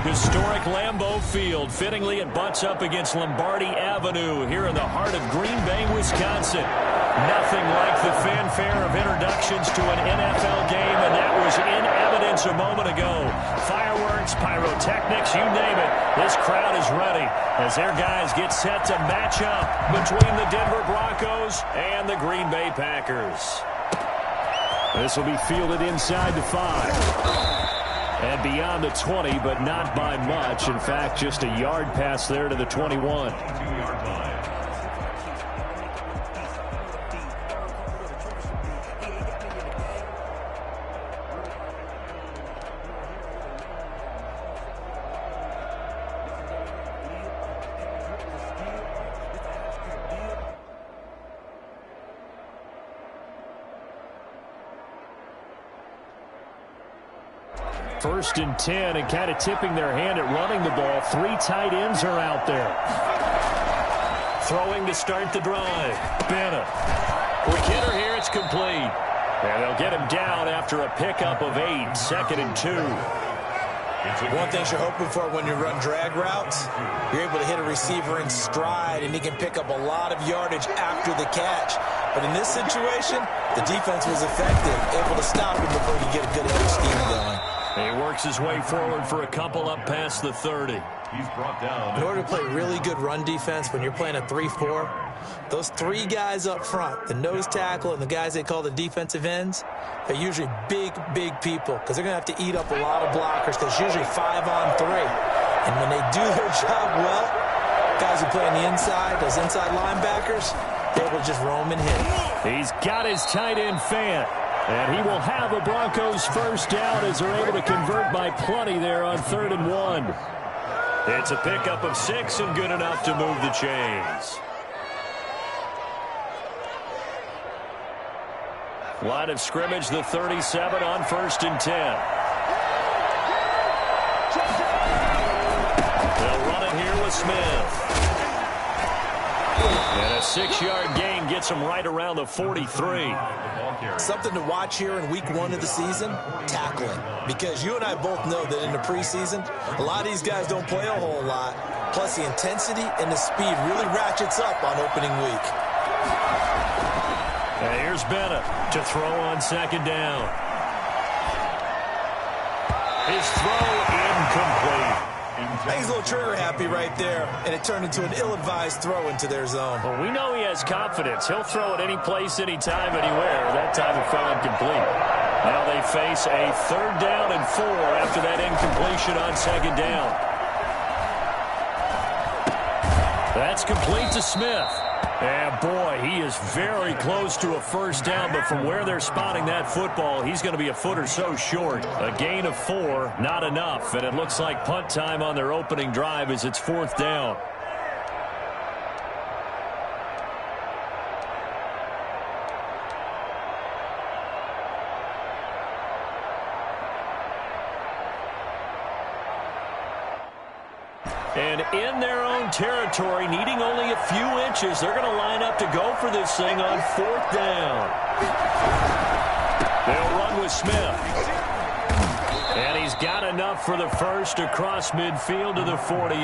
Historic Lambeau Field. Fittingly, it butts up against Lombardi Avenue here in the heart of Green Bay, Wisconsin. Nothing like the fanfare of introductions to an NFL game, and that was in evidence a moment ago. Fireworks, pyrotechnics, you name it. This crowd is ready as their guys get set to match up between the Denver Broncos and the Green Bay Packers. This will be fielded inside the 5. And beyond the 20, but not by much. In fact, just a yard pass there to the 21. First and 10, and kind of tipping their hand at running the ball. 3 tight ends are out there. Throwing to start the drive. Bennett. Quick hitter here, it's complete. And they'll get him down after a pickup of 8. 2nd and 2. One thing you're hoping for when you run drag routes, you're able to hit a receiver in stride, and he can pick up a lot of yardage after the catch. But in this situation, the defense was effective, able to stop him before he could get a good head of steam going. He works his way forward for a couple up past the 30. He's brought down. In order to play really good run defense when you're playing a 3-4, those 3 guys up front, the nose tackle and the guys they call the defensive ends, they're usually big people because they're going to have to eat up a lot of blockers because it's usually 5 on 3. And when they do their job well, guys who play on the inside, those inside linebackers, they will just roam and hit. He's got his tight end Fant. And he will have the Broncos first down as they're able to convert by plenty there on 3rd and 1. It's a pickup of 6 and good enough to move the chains. Line of scrimmage, the 37 on 1st and 10. They'll run it here with Smith. And a 6-yard gain gets him right around the 43. Something to watch here in week 1 of the season, tackling. Because you and I both know that in the preseason, a lot of these guys don't play a whole lot. Plus, the intensity and the speed really ratchets up on opening week. And here's Bennett to throw on 2nd down. His throw incomplete. He's a little trigger happy right there, and it turned into an ill-advised throw into their zone. Well, we know he has confidence. He'll throw it any place, anytime, anywhere. That time it fell incomplete. Now they face a 3rd down and 4 after that incompletion on 2nd down. That's complete to Smith. And, boy, he is very close to a first down, but from where they're spotting that football, he's going to be a foot or so short. A gain of 4, not enough, and it looks like punt time on their opening drive as it's 4th down. And in their own territory, needing only a few inches, they're going to line up to go for this thing on 4th down. They'll run with Smith. And he's got enough for the first across midfield to the 48.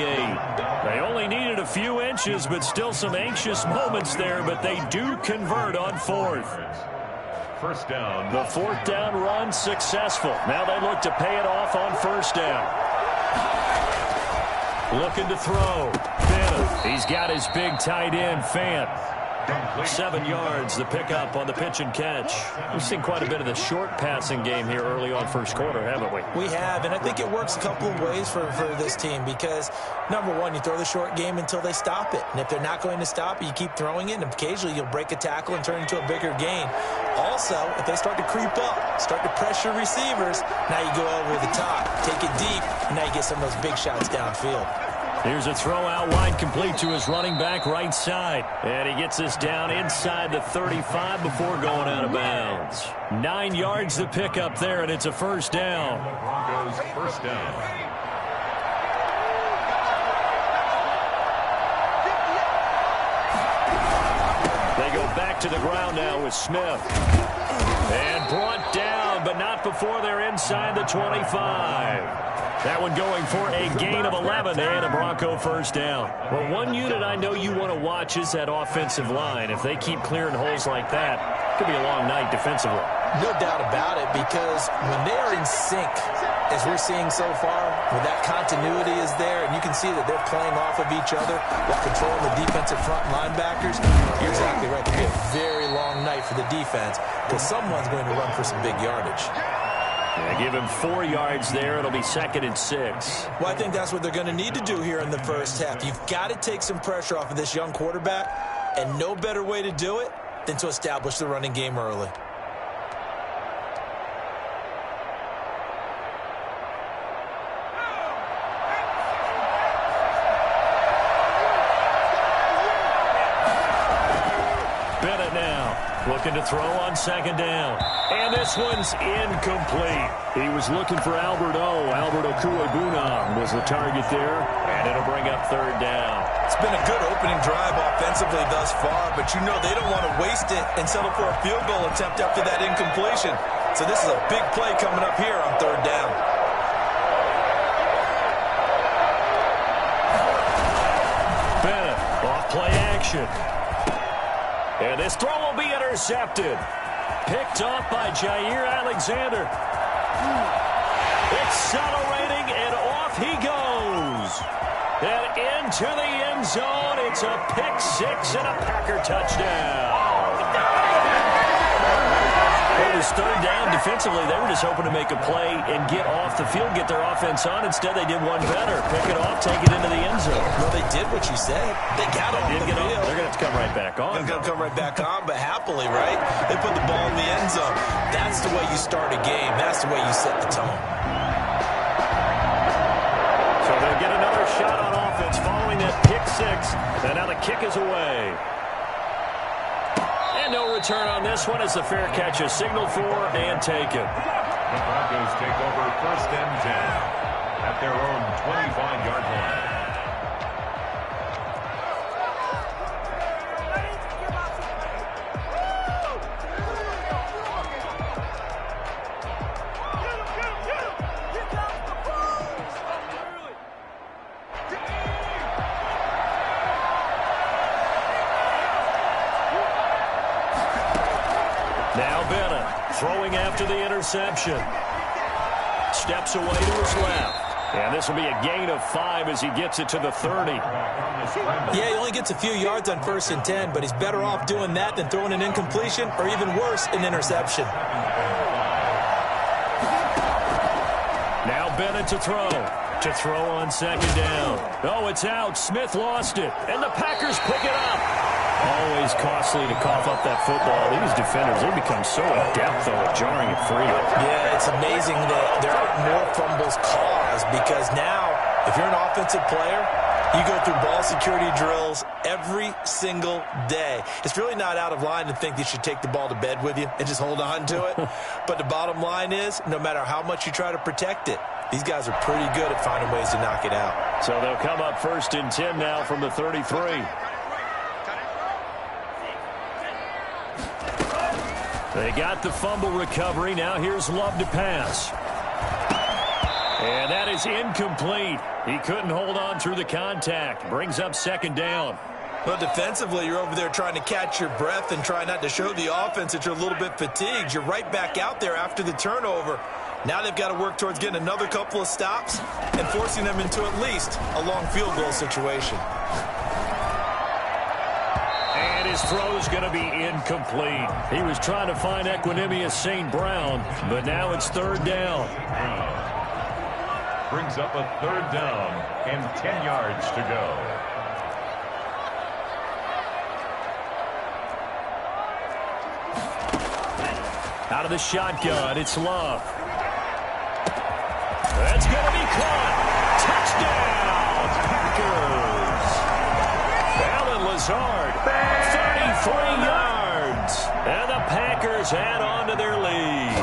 They only needed a few inches, but still some anxious moments there, but they do convert on 4th. First down. The 4th down run successful. Now they look to pay it off on 1st down. Looking to throw. Bennett. He's got his big tight end, Fant. 7 yards, the pickup on the pitch and catch. We've seen quite a bit of the short passing game here early on first quarter, haven't we? We have, and I think it works a couple of ways for this team because, number one, you throw the short game until they stop it. And if they're not going to stop it, you keep throwing it, and occasionally you'll break a tackle and turn it into a bigger gain. Also, if they start to creep up, start to pressure receivers, now you go over the top, take it deep, and now you get some of those big shots downfield. Here's a throw out wide, complete to his running back right side. And he gets this down inside the 35 before going out of bounds. 9 yards to pick up there, and it's a first down. Broncos first down. They go back to the ground now with Smith. And brought down, but not before they're inside the 25. That one going for a gain of 11 and a Bronco first down. Well, one unit I know you want to watch is that offensive line. If they keep clearing holes like that, it could be a long night defensively. No doubt about it, because when they are in sync, as we're seeing so far, when that continuity is there, and you can see that they're playing off of each other while controlling the defensive front linebackers, you're exactly right. It could be a very long night for the defense because someone's going to run for some big yardage. Yeah, give him 4 yards there. It'll be 2nd and 6. Well, I think that's what they're going to need to do here in the first half. You've got to take some pressure off of this young quarterback, and no better way to do it than to establish the running game early. Bennett now looking to throw on 2nd down. And this one's incomplete. He was looking for Albert Okuebunam was the target there. And it'll bring up 3rd down. It's been a good opening drive offensively thus far, but you know they don't want to waste it and settle for a field goal attempt after that incompletion. So this is a big play coming up here on 3rd down. Bennett off play action. And this throw will be intercepted. Picked off by Jair Alexander. Accelerating, and off he goes. And into the end zone. It's a pick 6 and a Packer touchdown. It was 3rd down defensively. They were just hoping to make a play and get off the field, get their offense on. Instead, they did one better. Pick it off, take it into the end zone. Well, they did what you said. They got off the field. They're going to have to come right back on. They're going to come right back on, but happily, right? They put the ball in the end zone. That's the way you start a game. That's the way you set the tone. So they'll get another shot on offense following that pick 6. And now the kick is away. And no return on this one as the fair catch is signaled for and taken. The Broncos take over 1st and 10 at their own 25-yard line. Now Bennett throwing after the interception. Steps away to his left. And this will be a gain of 5 as he gets it to the 30. Yeah, he only gets a few yards on 1st and 10, but he's better off doing that than throwing an incompletion or even worse, an interception. Now Bennett to throw. To throw on 2nd down. Oh, it's out. Smith lost it. And the Packers pick it up. Always costly to cough up that football. These defenders, they become so adept, though, at jarring it free. Yeah, it's amazing that there aren't more fumbles caused because now, if you're an offensive player, you go through ball security drills every single day. It's really not out of line to think you should take the ball to bed with you and just hold on to it. But the bottom line is, no matter how much you try to protect it, these guys are pretty good at finding ways to knock it out. So they'll come up 1st and 10 now from the 33. They got the fumble recovery. Now here's Love to pass. And that is incomplete. He couldn't hold on through the contact. Brings up 2nd down. Well, defensively, you're over there trying to catch your breath and try not to show the offense that you're a little bit fatigued. You're right back out there after the turnover. Now they've got to work towards getting another couple of stops and forcing them into at least a long field goal situation. And his throw is going to be incomplete. He was trying to find Equanimous St. Brown, but now it's 3rd down. Brings up a 3rd down and 10 yards to go. Out of the shotgun, it's Love. That's going to be caught. Touchdown, Packers. Alan Lazard, 33 yards. And the Packers add on to their lead.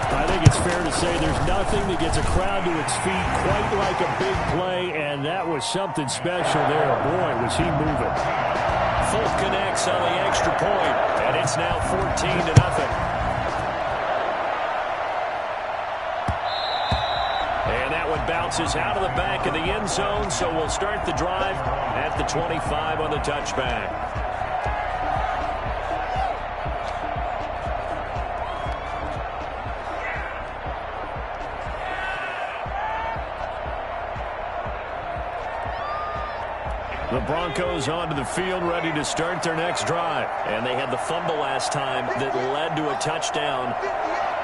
I think it's fair to say there's nothing that gets a crowd to its feet quite like a big play, and that was something special there. Boy, was he moving. Fulk connects on the extra point, and it's now 14-0. And that it bounces out of the back of the end zone, so we'll start the drive at the 25 on the touchback. The Broncos onto the field, ready to start their next drive. And they had the fumble last time that led to a touchdown.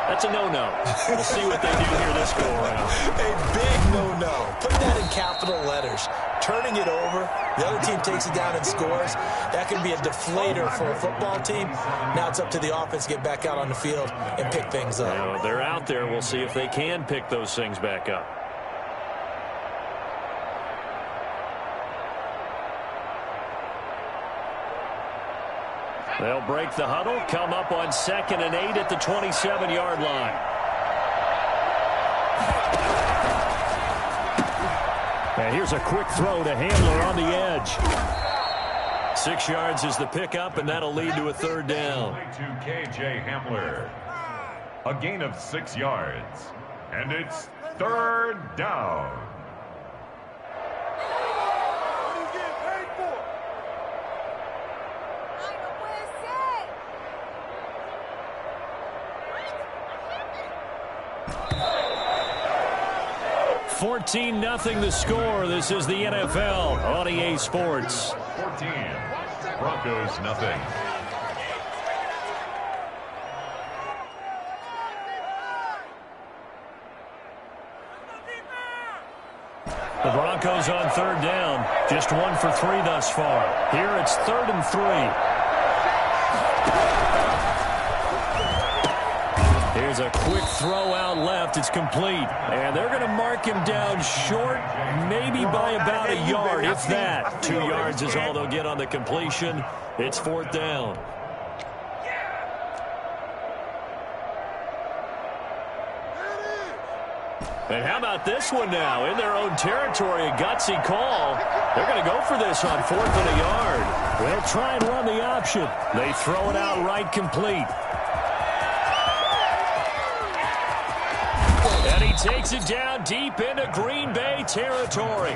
That's a no-no. We'll see what they do here this go-around. A big no-no. Put that in capital letters. Turning it over, the other team takes it down and scores. That can be a deflator for a football team. Now it's up to the offense to get back out on the field and pick things up. Well, they're out there. We'll see if they can pick those things back up. They'll break the huddle, come up on 2nd and 8 at the 27-yard line. And here's a quick throw to Hamler on the edge. 6 yards is the pickup, and that'll lead to a third down. To K.J. Hamler. A gain of 6 yards. And it's third down. Nothing the score. This is the NFL on EA Sports. 14. Broncos nothing. The Broncos on third down. Just 1 for 3 thus far. Here it's 3rd and 3. Here's a quick throw out left. It's complete. And they're going to mark him down short, maybe by about a yard, if that. 2 yards is all they'll get on the completion. It's 4th down. And how about this one now? In their own territory, a gutsy call. They're going to go for this on 4th and a yard. They'll try and run the option. They throw it out right complete. And he takes it down deep into Green Bay territory.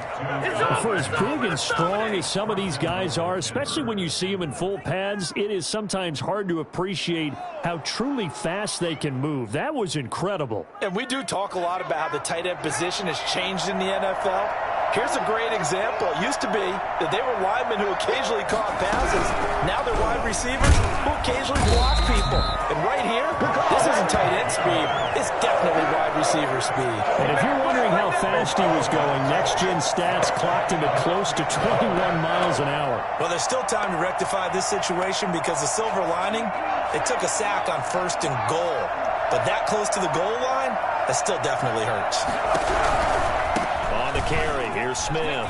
For as big and strong as some of these guys are, especially when you see them in full pads, it is sometimes hard to appreciate how truly fast they can move. That was incredible. And we do talk a lot about how the tight end position has changed in the NFL. Here's a great example. It used to be that they were linemen who occasionally caught passes. Now they're wide receivers who occasionally block people. And right here, this isn't tight end speed. It's definitely wide receiver speed. And if you're wondering how fast he was going, next-gen stats clocked him at close to 21 miles an hour. Well, there's still time to rectify this situation because the silver lining, they took a sack on 1st and goal. But that close to the goal line, that still definitely hurts. On the carry, here's Smith.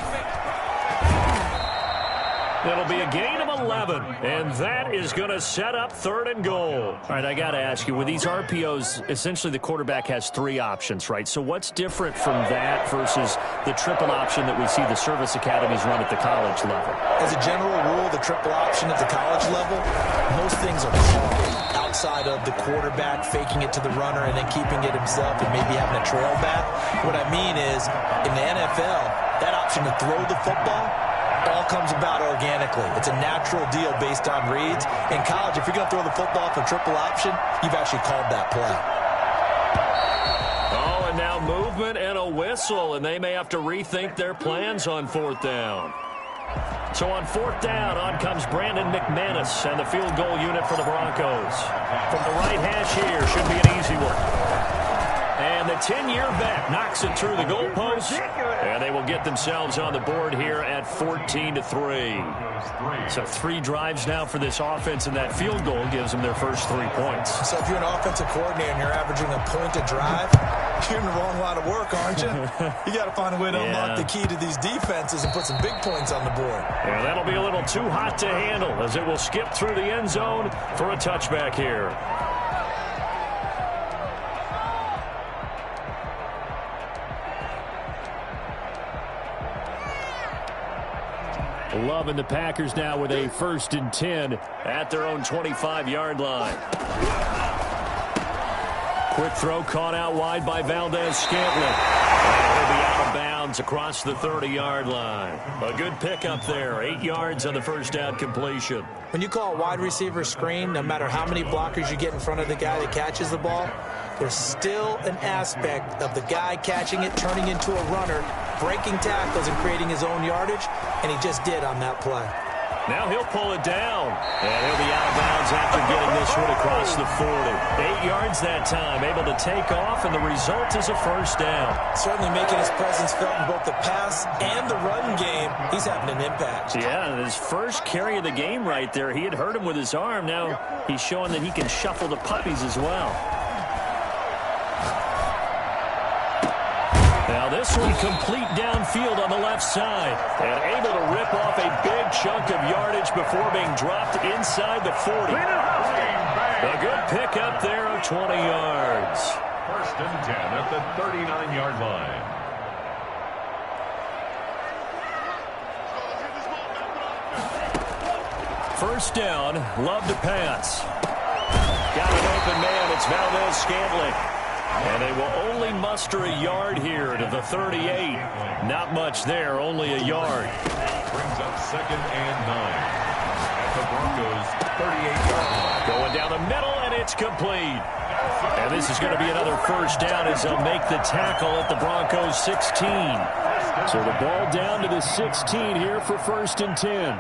It'll be a gain of 11, and that is going to set up 3rd and goal. All right, I got to ask you, with these RPOs, essentially the quarterback has 3 options, right? So what's different from that versus the triple option that we see the service academies run at the college level? As a general rule, the triple option at the college level, most things are called outside of the quarterback faking it to the runner and then keeping it himself and maybe having a trail back. What I mean is, in the NFL, that option to throw the football all comes about organically. It's a natural deal based on reads. In college, if you're going to throw the football for triple option, you've actually called that play. Oh, and now movement and a whistle, and they may have to rethink their plans on 4th down. So on 4th down, on comes Brandon McManus and the field goal unit for the Broncos. From the right hash here, should be an easy one. And the 10-year vet knocks it through the goalpost, and they will get themselves on the board here at 14-3. So 3 drives now for this offense, and that field goal gives them their first 3 points. So if you're an offensive coordinator and you're averaging a point a drive, you're in the wrong line of work, aren't you? You got to find a way to unlock the key to these defenses and put some big points on the board. Yeah, that'll be a little too hot to handle as it will skip through the end zone for a touchback here. Love and the Packers now with a 1st and 10 at their own 25-yard line. Quick throw caught out wide by Valdez Scantling. He'll be out of bounds across the 30-yard line. A good pickup there. 8 yards on the first down completion. When you call a wide receiver screen, no matter how many blockers you get in front of the guy that catches the ball, there's still an aspect of the guy catching it, turning into a runner, breaking tackles and creating his own yardage, and he just did on that play. Now he'll pull it down, and he'll be out of bounds after getting this one across the 40. 8 yards that time, able to take off, and the result is a first down. Certainly making his presence felt in both the pass and the run game. He's having an impact. Yeah, his first carry of the game right there. He had hurt him with his arm. Now he's showing that he can shuffle the puppies as well. Now this one complete downfield on the left side. And able to rip off a big chunk of yardage before being dropped inside the 40. A good pickup there of 20 yards. First and 10 at the 39-yard line. First down, Love to pass. Got an open man, it's Valdez-Scantling. And they will only muster a yard here to the 38. Not much there, only a yard. Brings up second and 9 at the Broncos' 38-yard line. Going down the middle, and it's complete. And this is going to be another first down as they'll make the tackle at the Broncos' 16. So the ball down to the 16 here for first and 10.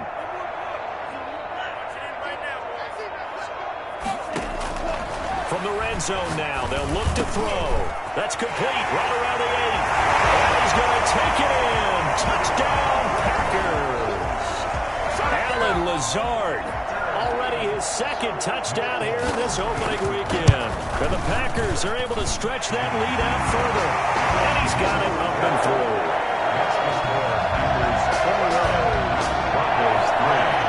From the red zone now, they'll look to throw. That's complete, right around the 8. And he's going to take it in. Touchdown, Packers. Alan Lazard, already his second touchdown here in this opening weekend. And the Packers are able to stretch that lead out further. And he's got it up and through. That's the score. Packers 4, Broncos 3.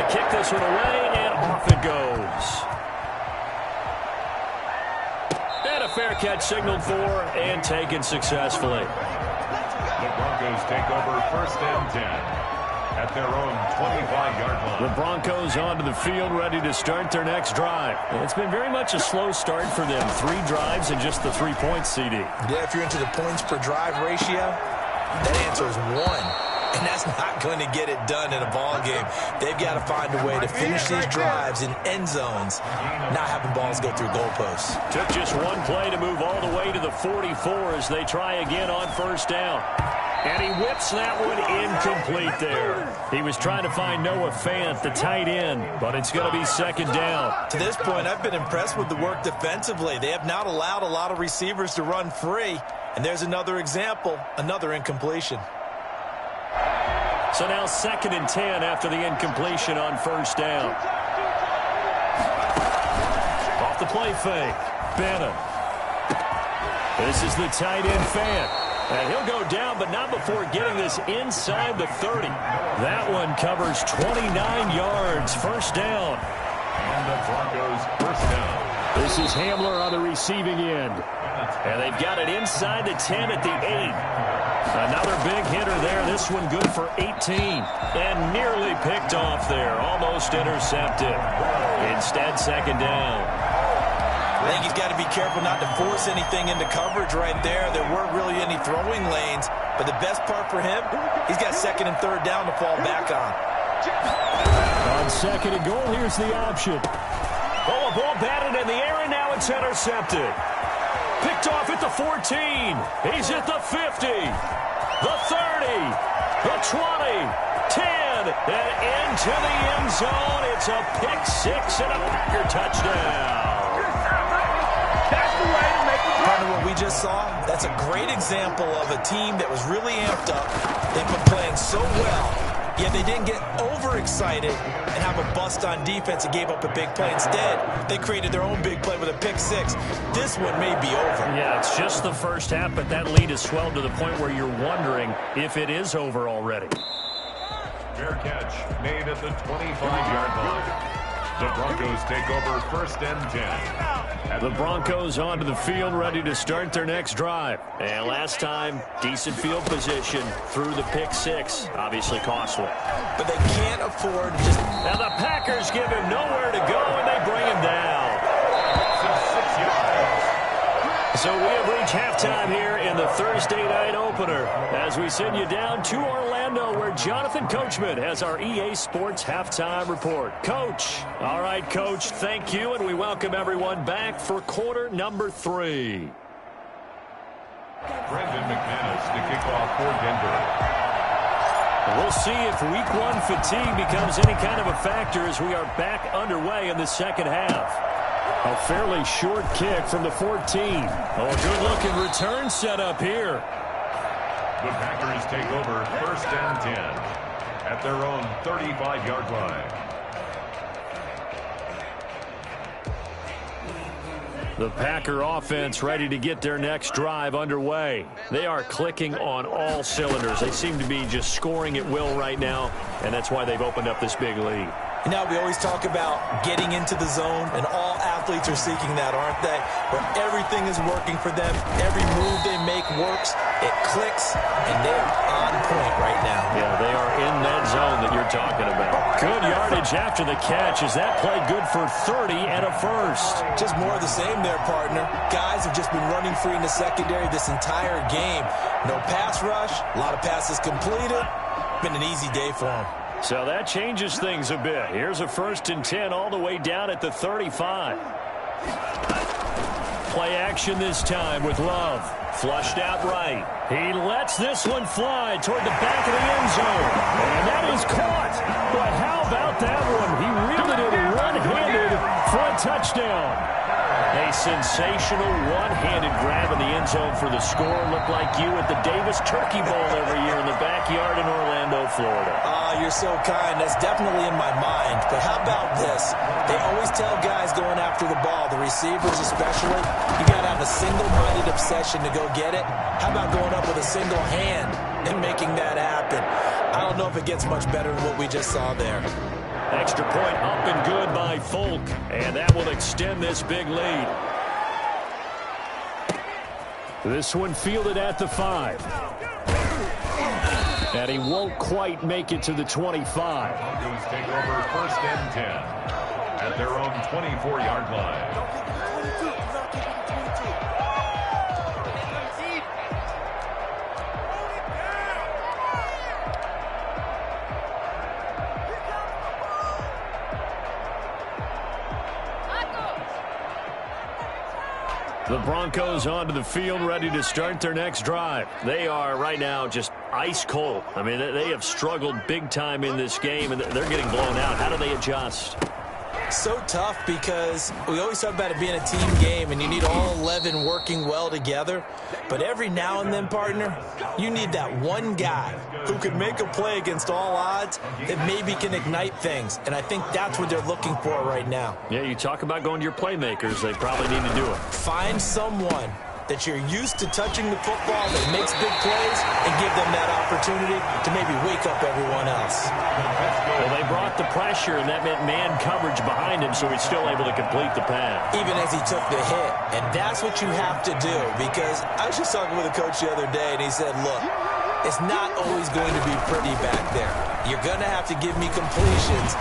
Kick this one away, and off it goes. And a fair catch signaled for and taken successfully. The Broncos take over first and 10 at their own 25-yard line. The Broncos onto the field, ready to start their next drive. It's been very much a slow start for them. 3 drives and just the 3 points, CD. Yeah, if you're into the points per drive ratio, that answer is 1. And that's not going to get it done in a ball game. They've got to find a way to finish these drives in end zones, not having balls go through goalposts. Took just one play to move all the way to the 44 as they try again on first down. And he whips that one incomplete there. He was trying to find Noah Fant, the tight end, but it's going to be second down. To this point, I've been impressed with the work defensively. They have not allowed a lot of receivers to run free. And there's another example, another incompletion. So now second and 10 after the incompletion on first down. Off the play fake. Bennett. This is the tight end Fant. And he'll go down, but not before getting this inside the 30. That one covers 29 yards. First down. And the Broncos first down. This is Hamler on the receiving end. And they've got it inside the 10 at the 8. Another big hitter there. This one good for 18. And nearly picked off there. Almost intercepted. Instead, second down. I think he's got to be careful not to force anything into coverage right there. There weren't really any throwing lanes. But the best part for him, he's got second and third down to fall back on. On second and goal, here's the option. Oh, a ball batted in the air, and now it's intercepted. Picked off at the 14. He's at the 50. The 30. The 20. 10. And into the end zone. It's a pick six and a Packer touchdown. That's the way to make the play. Part of what we just saw, that's a great example of a team that was really amped up. They've been playing so well, yet they didn't get overexcited and have a bust on defense and gave up a big play. Instead, they created their own big play with a pick six. This one may be over. Yeah, it's just the first half, but that lead has swelled to the point where you're wondering if it is over already. Fair catch made at the 25-yard line. The Broncos take over 1st and 10. The Broncos onto the field, ready to start their next drive. And last time, decent field position through the pick six. Obviously costly. But they can't afford to just... Now the Packers give him nowhere to go, and they bring him down. So we have reached halftime here in the Thursday night opener as we send you down to Orlando where Jonathan Coachman has our EA Sports halftime report. Coach. All right, Coach, thank you, and we welcome everyone back for quarter number 3. Brendan McManus to kick off for Denver. We'll see if week 1 fatigue becomes any kind of a factor as we are back underway in the second half. A fairly short kick from the 14. Oh, good-looking return set up here. The Packers take over 1st and 10 at their own 35-yard line. The Packer offense ready to get their next drive underway. They are clicking on all cylinders. They seem to be just scoring at will right now, and that's why they've opened up this big lead. You know, we always talk about getting into the zone, and all athletes are seeking that, aren't they? Where everything is working for them, every move they make works, it clicks, and they are on point right now. Yeah, they are in that zone that you're talking about. Good yardage after the catch. Is that play good for 30 and a first? Just more of the same there, partner. Guys have just been running free in the secondary this entire game. No pass rush, a lot of passes completed. Been an easy day for them. So that changes things a bit. Here's a 1st and 10 all the way down at the 35. Play action this time with Love. Flushed out right. He lets this one fly toward the back of the end zone. And that is caught. But how about that one? He reeled it in one-handed for a touchdown. A sensational one-handed grab in the end zone for the score. Looked like you at the Davis Turkey Bowl every year in the backyard in Orlando, Florida. You're so kind. That's definitely in my mind. But how about this? They always tell guys going after the ball, the receivers especially, you got to have a single-minded obsession to go get it. How about going up with a single hand and making that happen? I don't know if it gets much better than what we just saw there. Extra point up and good by Folk, and that will extend this big lead. This one fielded at the 5. And he won't quite make it to the 25. Broncos take over 1st and 10 at their own 24-yard line. The Broncos onto the field, ready to start their next drive. They are right now just ice cold. I mean, they have struggled big time in this game, and they're getting blown out. How do they adjust? So tough because we always talk about it being a team game, and you need all 11 working well together. But every now and then, partner, you need that one guy who can make a play against all odds that maybe can ignite things. And I think that's what they're looking for right now. Yeah, you talk about going to your playmakers. They probably need to do it. Find someone that you're used to touching the football that makes big plays and give them that opportunity to maybe wake up everyone else. Well, they brought the pressure, and that meant man coverage behind him, so he's still able to complete the pass. Even as he took the hit. And that's what you have to do, because I was just talking with a coach the other day, and he said, look, it's not always going to be pretty back there. You're going to have to give me completions.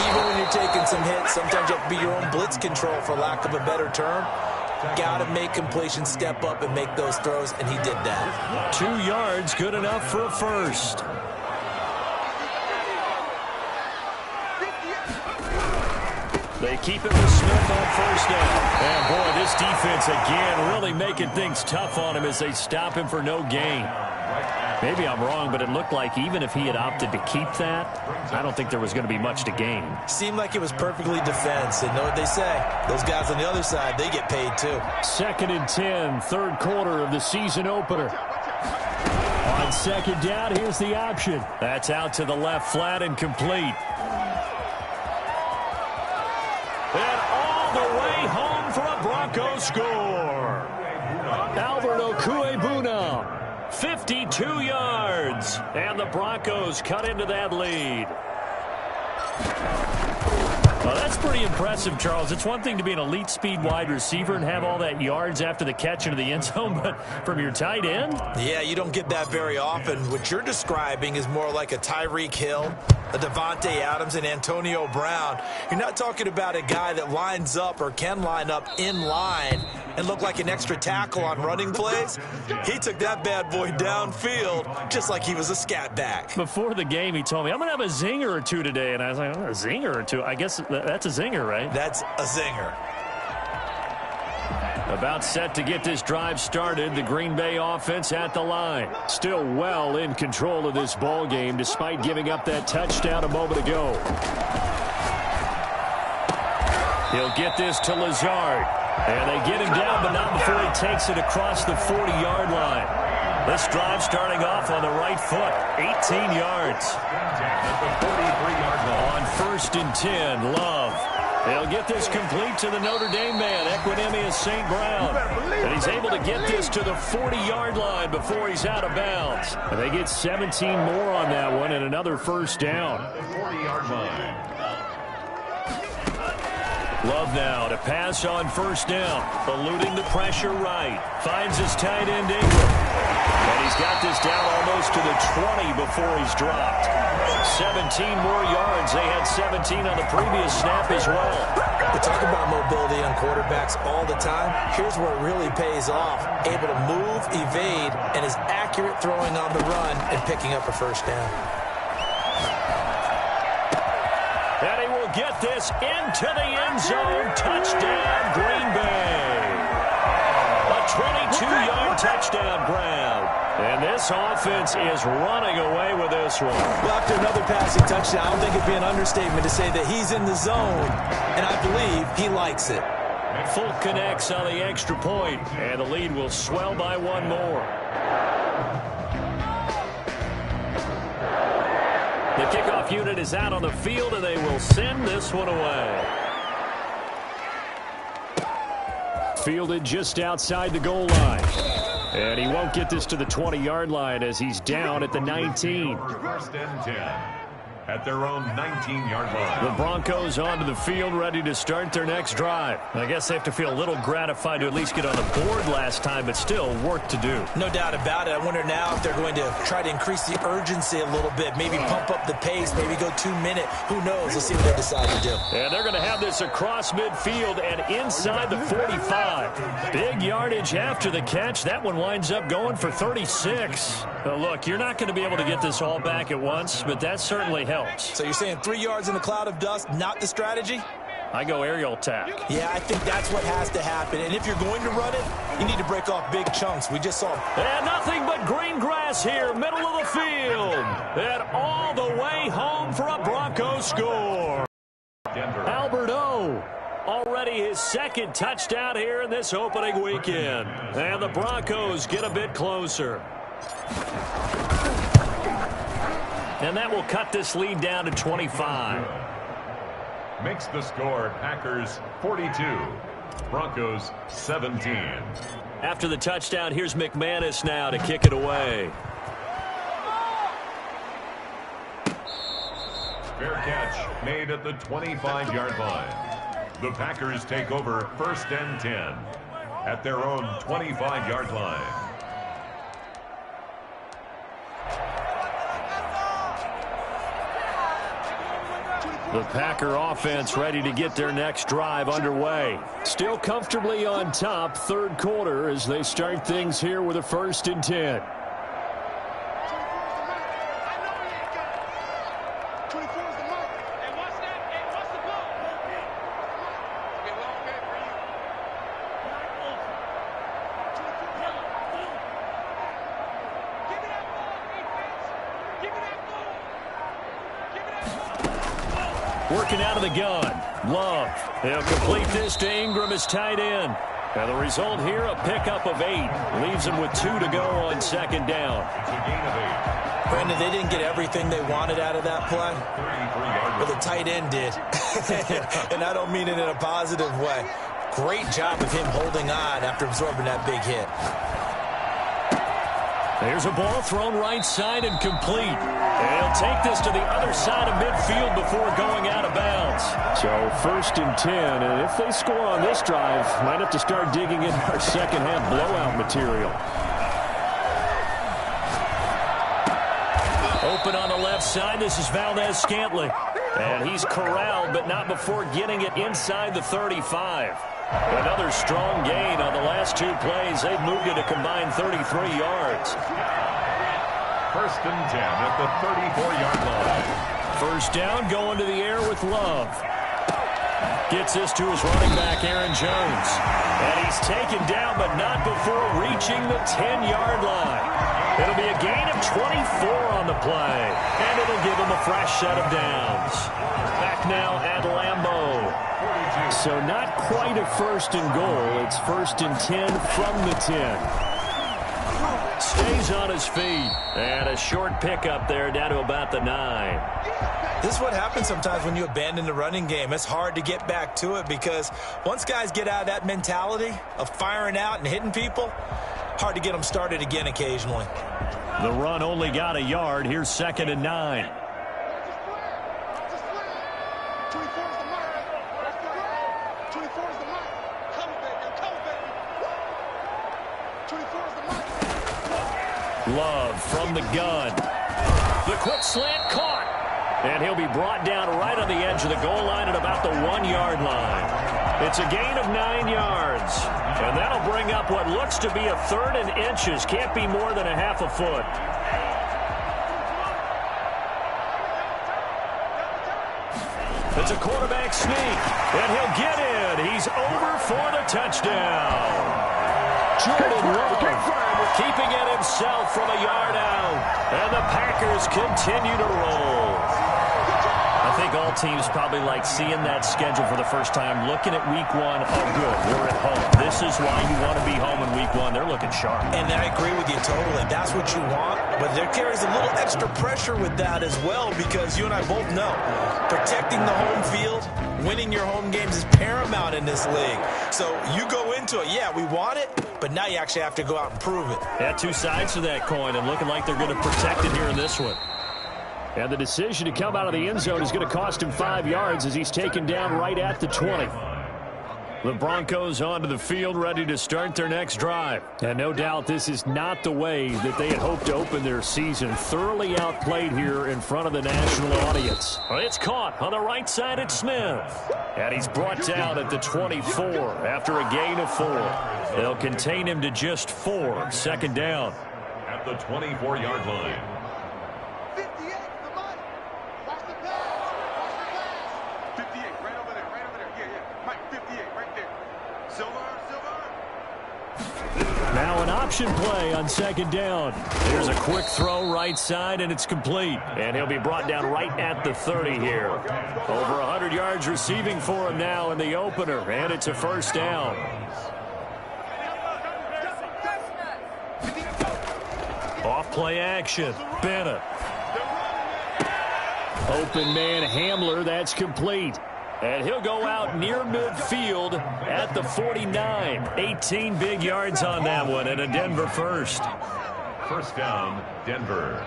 Even when you're taking some hits, sometimes you have to be your own blitz control, for lack of a better term. Got to make completions, step up, and make those throws, and he did that. 2 yards, good enough for a first. They keep it with Smith on first down. And, boy, this defense again really making things tough on him as they stop him for no gain. Maybe I'm wrong, but it looked like even if he had opted to keep that, I don't think there was going to be much to gain. Seemed like it was perfectly defense. And know what they say? Those guys on the other side, they get paid too. 2nd and 10, third quarter of the season opener. On 2nd down, here's the option. That's out to the left flat and complete. And all the way home for a Broncos score. Albert Okuebuna. 52 yards, and the Broncos cut into that lead. Well, that's pretty impressive, Charles. It's one thing to be an elite speed wide receiver and have all that yards after the catch into the end zone, but from your tight end? Yeah, you don't get that very often. What you're describing is more like a Tyreek Hill, a Devontae Adams, and Antonio Brown. You're not talking about a guy that lines up or can line up in line and look like an extra tackle on running plays. He took that bad boy downfield just like he was a scat back. Before the game, he told me, I'm going to have a zinger or two today. And I was like, oh, a zinger or two? I guess that's a zinger, right? That's a zinger. About set to get this drive started. The Green Bay offense at the line. Still well in control of this ball game despite giving up that touchdown a moment ago. He'll get this to Lazard. And they get him down, but not before he takes it across the 40-yard line. This drive starting off on the right foot. 18 yards. On 1st and 10, Love. They'll get this complete to the Notre Dame man, Equinemius St. Brown. And he's able to get this to the 40-yard line before he's out of bounds. And they get 17 more on that one and another first down. 40-yard line. Love now to pass on 1st down. Eluding the pressure right. Finds his tight end Ingram. And he's got this down almost to the 20 before he's dropped. 17 more yards. They had 17 on the previous snap as well. We talk about mobility on quarterbacks all the time. Here's where it really pays off. Able to move, evade, and is accurate throwing on the run and picking up a first down. And he will get this into the end zone. Touchdown, Green Bay. A 22-yard touchdown grab. And this offense is running away with this one. Well, after another passing touchdown, I don't think it'd be an understatement to say that he's in the zone, and I believe he likes it. Full connects on the extra point, and the lead will swell by one more. The kickoff unit is out on the field, and they will send this one away. Fielded just outside the goal line. And he won't get this to the 20-yard line as he's down at the 19. 1st and 10 at their own 19-yard line. The Broncos onto the field, ready to start their next drive. I guess they have to feel a little gratified to at least get on the board last time, but still work to do. No doubt about it. I wonder now if they're going to try to increase the urgency a little bit, maybe pump up the pace, maybe go 2-minute. Who knows? Let's see what they decide to do. And they're going to have this across midfield and inside the 45. Big yardage after the catch. That one winds up going for 36. Well, look, you're not going to be able to get this all back at once, but that certainly helps. So you're saying 3 yards in a cloud of dust, not the strategy? I go aerial attack. Yeah, I think that's what has to happen. And if you're going to run it, you need to break off big chunks. We just saw. And nothing but green grass here, middle of the field. And all the way home for a Broncos score. Denver. Albert O. Already his 2nd touchdown here in this opening weekend. And the Broncos get a bit closer. And that will cut this lead down to 25. Makes the score Packers 42, Broncos 17. After the touchdown, here's McManus now to kick it away. Fair catch made at the 25-yard line. The Packers take over 1st and 10 at their own 25-yard line. The Packer offense ready to get their next drive underway. Still comfortably on top, 3rd quarter as they start things here with a 1st and 10. Working out of the gun. Love. They'll complete this to Ingram as tight end. And the result here, a pickup of 8. Leaves them with 2 to go on 2nd down. It's a gain of 8. Brandon, they didn't get everything they wanted out of that play. 33-yard But the tight end did. And I don't mean it in a positive way. Great job of him holding on after absorbing that big hit. There's a ball thrown right side and complete. And he'll take this to the other side of midfield before going out of bounds. So 1st and 10, and if they score on this drive, might have to start digging in our second half blowout material. Open on the left side, this is Valdez-Scantling. And he's corralled, but not before getting it inside the 35. Another strong gain on the last 2 plays. They've moved it a combined 33 yards. 1st and 10 at the 34-yard line. 1st down, going to the air with Love. Gets this to his running back, Aaron Jones. And he's taken down, but not before reaching the 10-yard line. It'll be a gain of 24 on the play, and it'll give him a fresh set of downs. Back now at Lambeau. So not quite a 1st and goal. It's 1st and 10 from the 10. Stays on his feet. And a short pickup there down to about the 9. This is what happens sometimes when you abandon the running game. It's hard to get back to it because once guys get out of that mentality of firing out and hitting people, hard to get them started again occasionally. The run only got a yard. Here's 2nd and 9. Love from the gun. The quick slant caught. And he'll be brought down right on the edge of the goal line at about the 1-yard line. It's a gain of 9 yards. And that'll bring up what looks to be a 3rd and inches. Can't be more than a half a foot. It's a quarterback sneak. And he'll get in. He's over for the touchdown. Jordan Love keeping it himself from a yard out. And the Packers continue to roll. I think all teams probably like seeing that schedule for the first time, looking at week 1. Oh, good, we're at home. This is why you want to be home in week 1. They're looking sharp. And I agree with you totally. That's what you want. But there carries a little extra pressure with that as well because you and I both know protecting the home field, winning your home games is paramount in this league. So you go into it, yeah, we want it, but now you actually have to go out and prove it. Yeah, 2 sides to that coin and looking like they're going to protect it here in this one. And the decision to come out of the end zone is going to cost him 5 yards as he's taken down right at the 20. The Broncos onto the field, ready to start their next drive. And no doubt this is not the way that they had hoped to open their season. Thoroughly outplayed here in front of the national audience. Well, it's caught on the right side at Smith. And he's brought down at the 24 after a gain of 4. They'll contain him to just 4. 2nd down. At the 24-yard line. 58, the money. Watch the pass. Watch the pass. 58, right over there, right over there. Yeah. Mike, 58, right there. Silver. Now an option play on 2nd down. There's a quick throw right side, and it's complete. And he'll be brought down right at the 30 here. Over 100 yards receiving for him now in the opener, and it's a 1st down. Off play action. Bennett. Open man Hamler, that's complete. And he'll go out near midfield at the 49. 18 big yards on that one, and a Denver 1st. 1st down, Denver.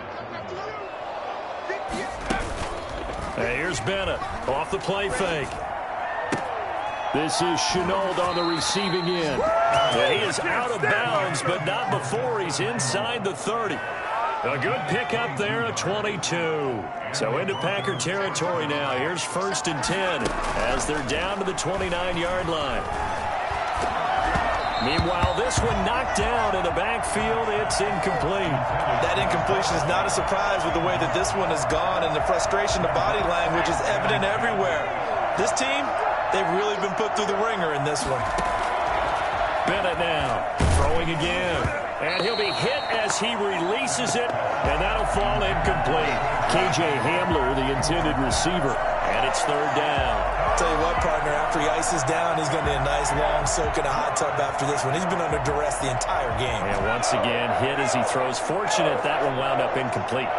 And here's Bennett off the play fake. This is Chenault on the receiving end. And he is out of bounds, but not before he's inside the 30. A good pickup there at 22. So into Packer territory now. Here's 1st and 10 as they're down to the 29-yard line. Meanwhile, this one knocked down in the backfield. It's incomplete. That incompletion is not a surprise with the way that this one has gone, and the frustration, the body language is evident everywhere. This team, they've really been put through the ringer in this one. Bennett now throwing again. And he'll be hit as he releases it, and that'll fall incomplete. KJ Hamler, the intended receiver. And it's 3rd down. I'll tell you what, partner, after he ices down, he's going to be a nice long soak in a hot tub after this one. He's been under duress the entire game. And once again, hit as he throws. Fortunate that one wound up incomplete.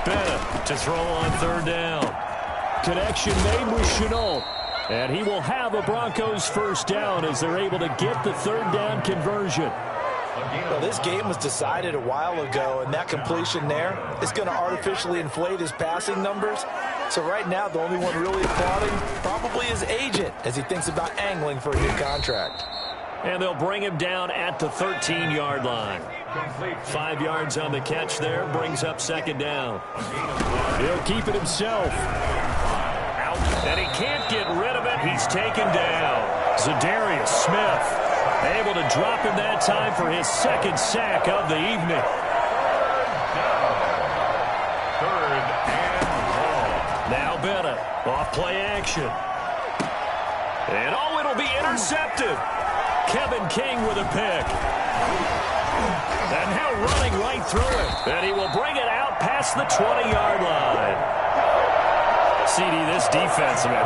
Bennett to throw on 3rd down. Connection made with Chenault. And he will have a Broncos first down as they're able to get the third down conversion. Well, this game was decided a while ago, and that completion there is going to artificially inflate his passing numbers. So right now, the only one really applauding probably his agent as he thinks about angling for a new contract. And they'll bring him down at the 13-yard line. 5 yards on the catch there, brings up second down. He'll keep it himself. Out, and he can't get rid of it. He's taken down. Zadarius Smith able to drop him that time for his second sack of the evening. Third and long. Now Bennett, off play action. And oh, it'll be intercepted. Kevin King with a pick. And now running right through it. And he will bring it out past the 20-yard line. CD, this defense, man,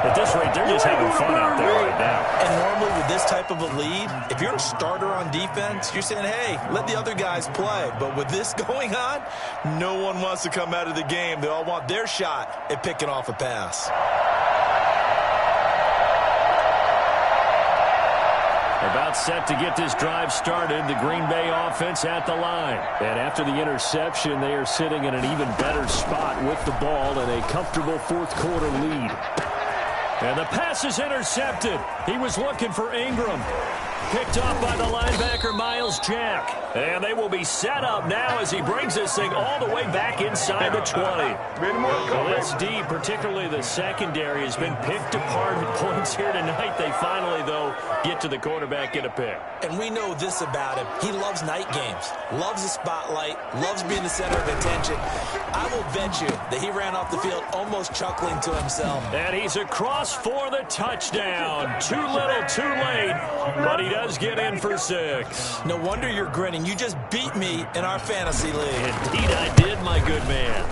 at this rate, they're just having fun out there right now. And normally with this type of a lead, if you're a starter on defense, you're saying, hey, let the other guys play. But with this going on, no one wants to come out of the game. They all want their shot at picking off a pass. About set to get this drive started, the Green Bay offense at the line. And after the interception, they are sitting in an even better spot with the ball and a comfortable fourth-quarter lead. And the pass is intercepted. He was looking for Ingram. Picked off by the linebacker, Miles Jack. And they will be set up now as he brings this thing all the way back inside the 20. Well, this D, particularly the secondary, has been picked apart at points here tonight. They finally, though, get to the quarterback, get a pick. And we know this about him. He loves night games, loves the spotlight, loves being the center of attention. I will bet you that he ran off the field almost chuckling to himself. And he's across for the touchdown. Too little, too late, but he does get in for 6. No wonder you're grinning. You just beat me in our fantasy league. Indeed I did, my good man.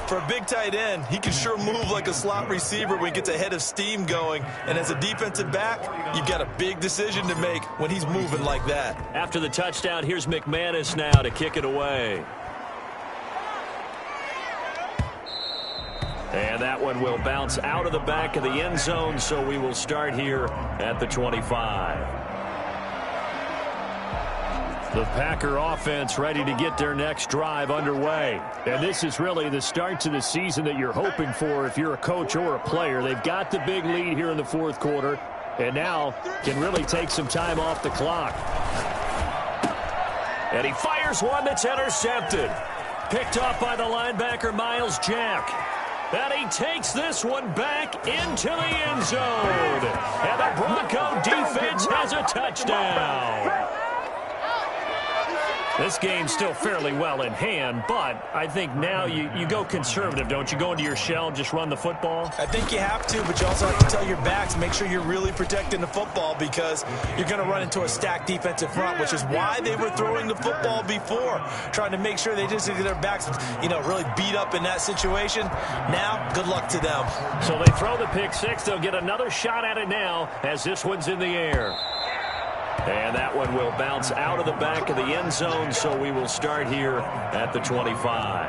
For a big tight end, he can sure move like a slot receiver when he gets a head of steam going. And as a defensive back, you've got a big decision to make when he's moving like that. After the touchdown, here's McManus now to kick it away. And that one will bounce out of the back of the end zone, so we will start here at the 25. The Packer offense ready to get their next drive underway. And this is really the start to the season that you're hoping for if you're a coach or a player. They've got the big lead here in the fourth quarter, and now can really take some time off the clock. And he fires one that's intercepted. Picked off by the linebacker, Miles Jack. And he takes this one back into the end zone. And the Bronco defense has a touchdown. This game's still fairly well in hand, but I think now you go conservative, don't you? Go into your shell and just run the football? I think you have to, but you also have to tell your backs, make sure you're really protecting the football because you're going to run into a stacked defensive front, which is why they were throwing the football before, trying to make sure they just get their backs, really beat up in that situation. Now, good luck to them. So they throw the pick six. They'll get another shot at it now as this one's in the air. And that one will bounce out of the back of the end zone, so we will start here at the 25.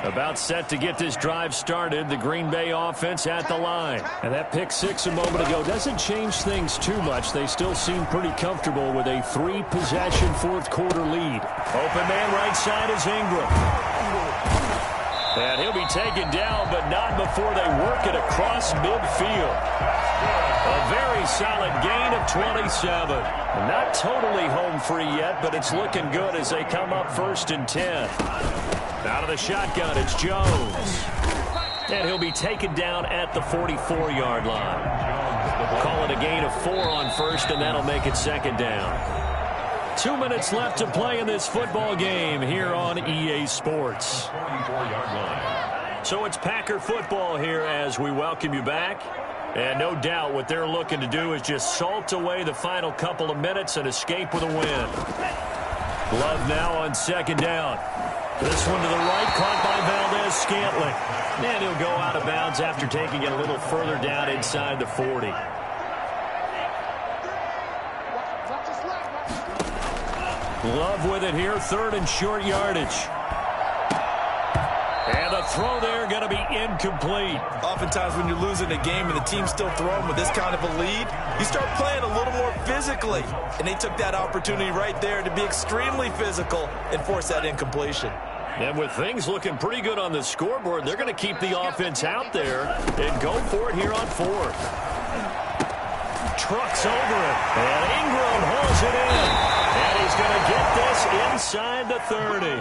About set to get this drive started, the Green Bay offense at the line. And that pick six a moment ago doesn't change things too much. They still seem pretty comfortable with a 3-possession fourth-quarter lead. Open man right side is Ingram. And he'll be taken down, but not before they work it across midfield. A very solid gain of 27. Not totally home free yet, but it's looking good as they come up 1st and 10. Out of the shotgun, it's Jones. And he'll be taken down at the 44-yard line. Call it a gain of 4 on first, and that'll make it 2nd down. 2 minutes left to play in this football game here on EA Sports. 44-yard line. So it's Packer football here as we welcome you back. And no doubt what they're looking to do is just salt away the final couple of minutes and escape with a win. Love now on 2nd down. This one to the right, caught by Valdez-Scantling. And he'll go out of bounds after taking it a little further down inside the 40. Love with it here, 3rd and short yardage. And the throw there going to be incomplete. Oftentimes when you're losing a game and the team's still throwing with this kind of a lead, you start playing a little more physically. And they took that opportunity right there to be extremely physical and force that incompletion. And with things looking pretty good on the scoreboard, they're going to keep the offense out there and go for it here on fourth. Trucks over it, and Ingram hauls it in. And he's going to get this inside the 30.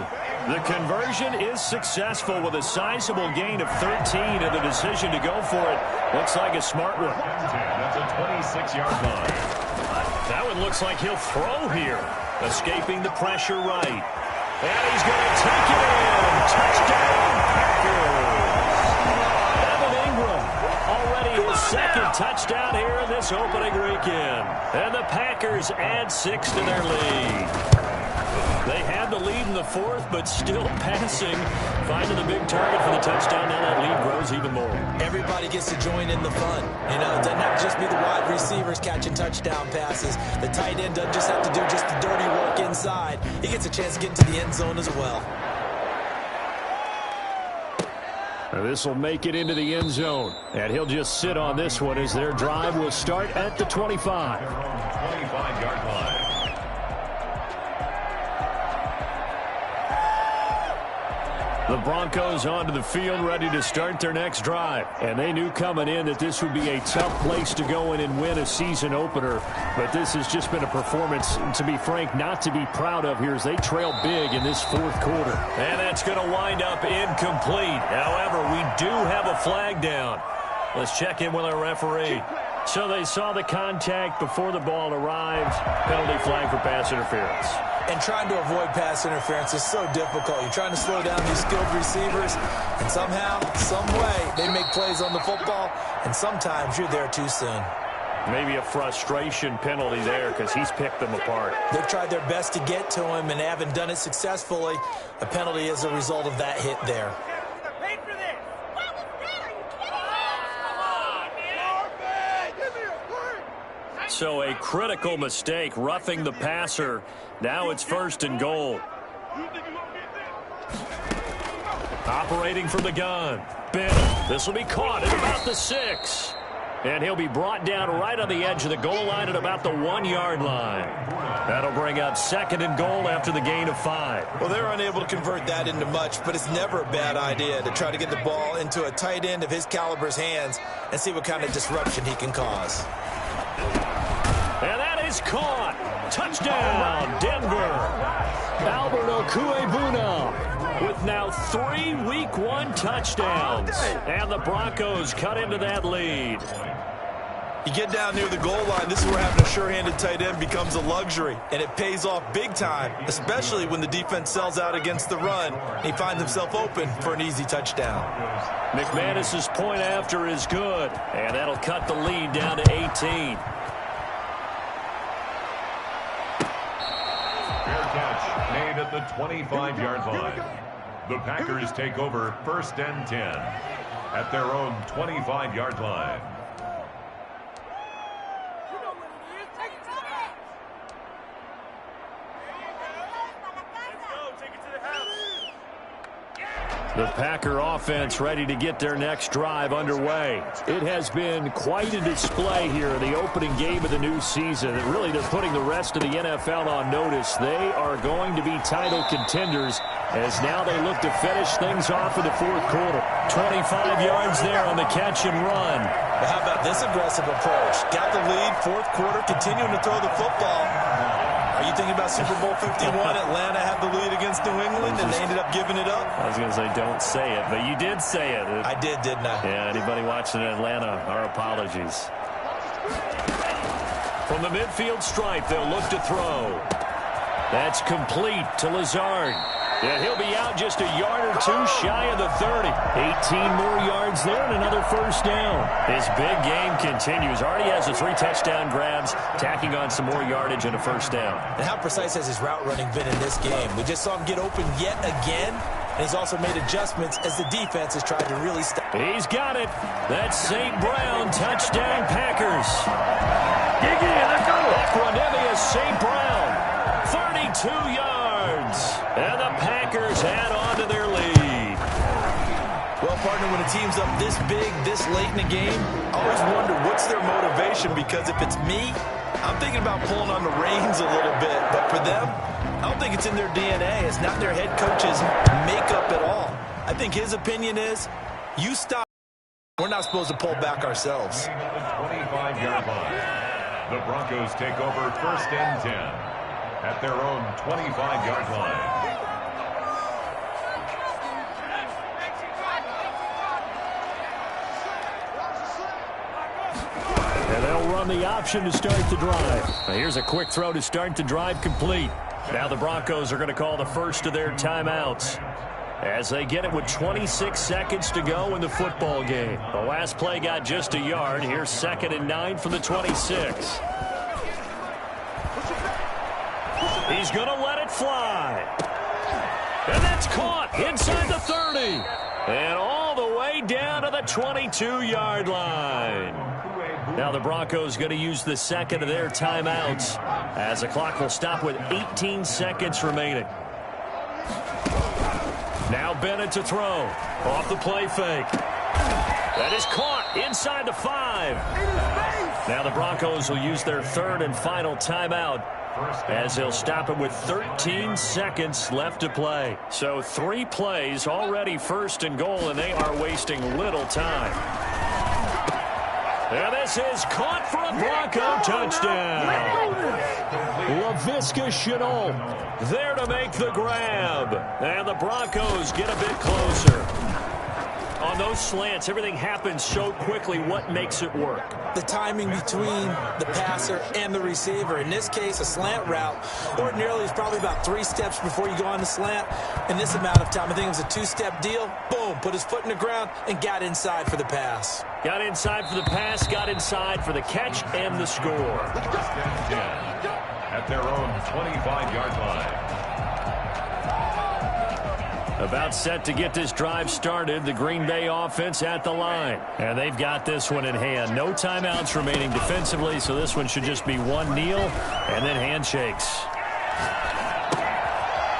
The conversion is successful with a sizable gain of 13, and the decision to go for it looks like a smart one. That's a 26-yard line. That one looks like he'll throw here, escaping the pressure right. And he's going to take it in. Touchdown, Packers. Evan Ingram, already his second touchdown here in this opening weekend. And the Packers add 6 to their lead. They had the lead in the fourth, but still passing. Finding the big target for the touchdown. Now that lead grows even more. Everybody gets to join in the fun. You know, it doesn't have to just be the wide receivers catching touchdown passes. The tight end doesn't just have to do just the dirty work inside. He gets a chance to get into the end zone as well. This will make it into the end zone. And he'll just sit on this one as their drive will start at the 25. 25-yard line. The Broncos onto the field ready to start their next drive. And they knew coming in that this would be a tough place to go in and win a season opener. But this has just been a performance, to be frank, not to be proud of here as they trail big in this fourth quarter. And that's going to wind up incomplete. However, we do have a flag down. Let's check in with our referee. So they saw the contact before the ball arrived. Penalty flag for pass interference. And trying to avoid pass interference is so difficult. You're trying to slow down these skilled receivers, and somehow, some way, they make plays on the football, and sometimes you're there too soon. Maybe a frustration penalty there because he's picked them apart. They've tried their best to get to him and haven't done it successfully. A penalty is a result of that hit there. So a critical mistake, roughing the passer. Now it's 1st and goal. Operating from the gun. Bennett. This will be caught at about the 6. And he'll be brought down right on the edge of the goal line at about the 1-yard line. That'll bring up 2nd and goal after the gain of 5. Well, they're unable to convert that into much, but it's never a bad idea to try to get the ball into a tight end of his caliber's hands and see what kind of disruption he can cause. And that is caught. Touchdown, Denver. Albert Okuebuna with now 3 Week 1 touchdowns. And the Broncos cut into that lead. You get down near the goal line, this is where having a sure-handed tight end becomes a luxury. And it pays off big time, especially when the defense sells out against the run. And he finds himself open for an easy touchdown. McManus's point after is good. And that'll cut the lead down to 18. Catch made at the 25-yard line. The Packers take over 1st and 10 at their own 25-yard line. The Packer offense ready to get their next drive underway. It has been quite a display here in the opening game of the new season. And really, they're putting the rest of the NFL on notice. They are going to be title contenders as now they look to finish things off in the fourth quarter. 25 yards there on the catch and run. But how about this aggressive approach? Got the lead, fourth quarter, continuing to throw the football. Are you thinking about Super Bowl 51? Atlanta had the lead against New England, and they ended up giving it up? I was going to say, don't say it, but you did say it. I did, didn't I? Yeah, anybody watching in Atlanta, our apologies. From the midfield stripe, they'll look to throw. That's complete to Lazard. And he'll be out just a yard or two shy of the 30. 18 more yards there and another first down. His big game continues. Already has the 3 touchdown grabs, tacking on some more yardage and a first down. And how precise has his route running been in this game? We just saw him get open yet again, and he's also made adjustments as the defense has tried to really stop. He's got it. That's St. Brown. Touchdown, Packers. Equanimous St. Brown. 32 yards. And the Packers add on to their lead. partner, when a team's up this big, this late in the game, I always wonder what's their motivation, because if it's me, I'm thinking about pulling on the reins a little bit. But for them, I don't think it's in their DNA. It's not their head coach's makeup at all. I think his opinion is, you stop. We're not supposed to pull back ourselves. The 25-yard line. The Broncos take over 1st and 10 at their own 25-yard line. And they'll run the option to start the drive. Now here's a quick throw to start the drive complete. Now the Broncos are going to call the first of their timeouts as they get it with 26 seconds to go in the football game. The last play got just a yard. Here's 2nd and 9 from the 26. He's going to let it fly. And that's caught inside the 30. And all the way down to the 22-yard line. Now the Broncos going to use the second of their timeouts as the clock will stop with 18 seconds remaining. Now Bennett to throw. Off the play fake. That is caught inside the 5. Now the Broncos will use their 3rd and final timeout as they'll stop it with 13 seconds left to play. So 3 plays already 1st and goal, and they are wasting little time. And this is caught for a Bronco touchdown. Laviska Shenault there to make the grab. And the Broncos get a bit closer. On those slants, everything happens so quickly. What makes it work? The timing between the passer and the receiver. In this case, a slant route ordinarily is probably about 3 steps before you go on the slant. In this amount of time, I think it was a 2-step deal. Boom, put his foot in the ground and got inside for the pass. Got inside for the pass, got inside for the catch and the score. 1st and 10 at their own 25-yard line. About set to get this drive started, the Green Bay offense at the line. And they've got this one in hand. No timeouts remaining defensively, so this one should just be one kneel and then handshakes.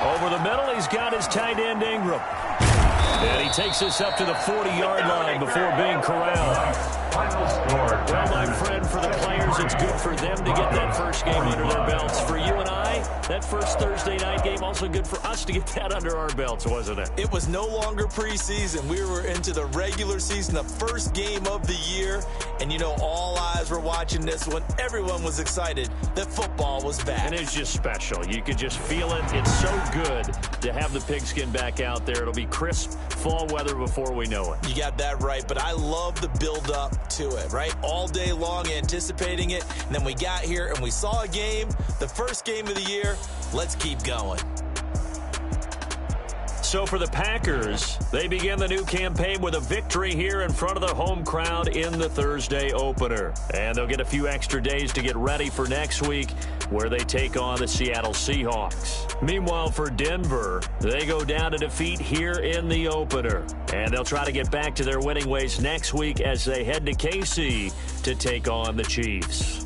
Over the middle, he's got his tight end Ingram. And he takes this up to the 40-yard line before being corralled. Well, my friend, for the players, it's good for them to get that first game under their belts. For you and I, that first Thursday night game, also good for us to get that under our belts, wasn't it? It was no longer preseason. We were into the regular season, the first game of the year. And, you know, all eyes were watching this one. Everyone was excited that football was back. And it's just special. You could just feel it. It's so good to have the pigskin back out there. It'll be crisp fall weather before we know it. You got that right, but I love the build-up to it, right? All day long anticipating it, and then we got here and we saw a game, the first game of the year. Let's keep going. So for the Packers, they begin the new campaign with a victory here in front of the home crowd in the Thursday opener. And they'll get a few extra days to get ready for next week, where they take on the Seattle Seahawks. Meanwhile, for Denver, they go down to defeat here in the opener. And they'll try to get back to their winning ways next week as they head to KC to take on the Chiefs.